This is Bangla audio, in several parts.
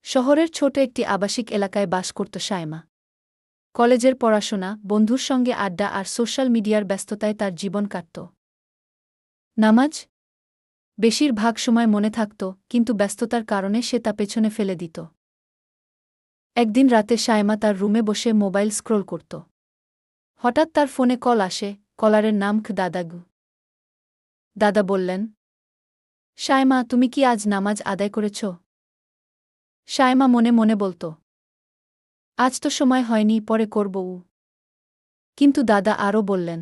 শহরের ছোট একটি আবাসিক এলাকায় বাস করত সায়মা। কলেজের পড়াশোনা, বন্ধুর সঙ্গে আড্ডা আর সোশ্যাল মিডিয়ার ব্যস্ততায় তার জীবন কাটত। নামাজ বেশিরভাগ সময় মনে থাকত, কিন্তু ব্যস্ততার কারণে সে তা পেছনে ফেলে দিত। একদিন রাতে সায়মা তার রুমে বসে মোবাইল স্ক্রোল করত। হঠাৎ তার ফোনে কল আসে। কলারের নাম দাদাগু। দাদা বললেন, সায়মা, তুমি কি আজ নামাজ আদায় করেছ? সায়মা মনে মনে বলত, আজ তো সময় হয়নি, পরে করব। কিন্তু দাদা আরও বললেন,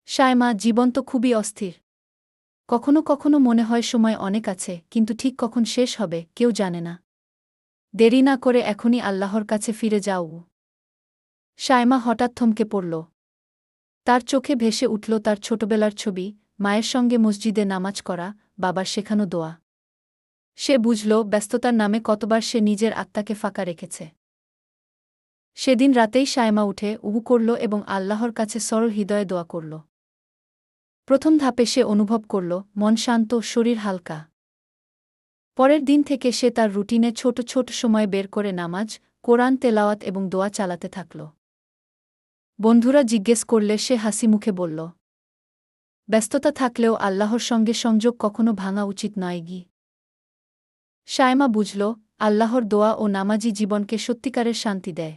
সায়মা, জীবন তো খুবই অস্থির। কখনো কখনো মনে হয় সময় অনেক আছে, কিন্তু ঠিক কখন শেষ হবে কেউ জানে না। দেরি না করে এখনই আল্লাহর কাছে ফিরে যাও। সায়মা হঠাৎ থমকে পড়ল। তার চোখে ভেসে উঠল তার ছোটবেলার ছবি, মায়ের সঙ্গে মসজিদে নামাজ করা, বাবার শেখানো দোয়া। সে বুঝল ব্যস্ততার নামে কতবার সে নিজের আত্মাকে ফাঁকা রেখেছে। সেদিন রাতেই সায়মা উঠে উহু করল এবং আল্লাহর কাছে সরল হৃদয়ে দোয়া করল। প্রথম ধাপে সে অনুভব করল মন শান্ত, শরীর হালকা। পরের দিন থেকে সে তার রুটিনে ছোট ছোট সময় বের করে নামাজ, কোরআন তেলাওয়াত এবং দোয়া চালাতে থাকল। বন্ধুরা জিজ্ঞেস করলে সে হাসি মুখে বলল, ব্যস্ততা থাকলেও আল্লাহর সঙ্গে সংযোগ কখনো ভাঙা উচিত নয় গি। সায়মা বুঝল, আল্লাহর দোয়া ও নামাজি জীবনকে সত্যিকারের শান্তি দেয়।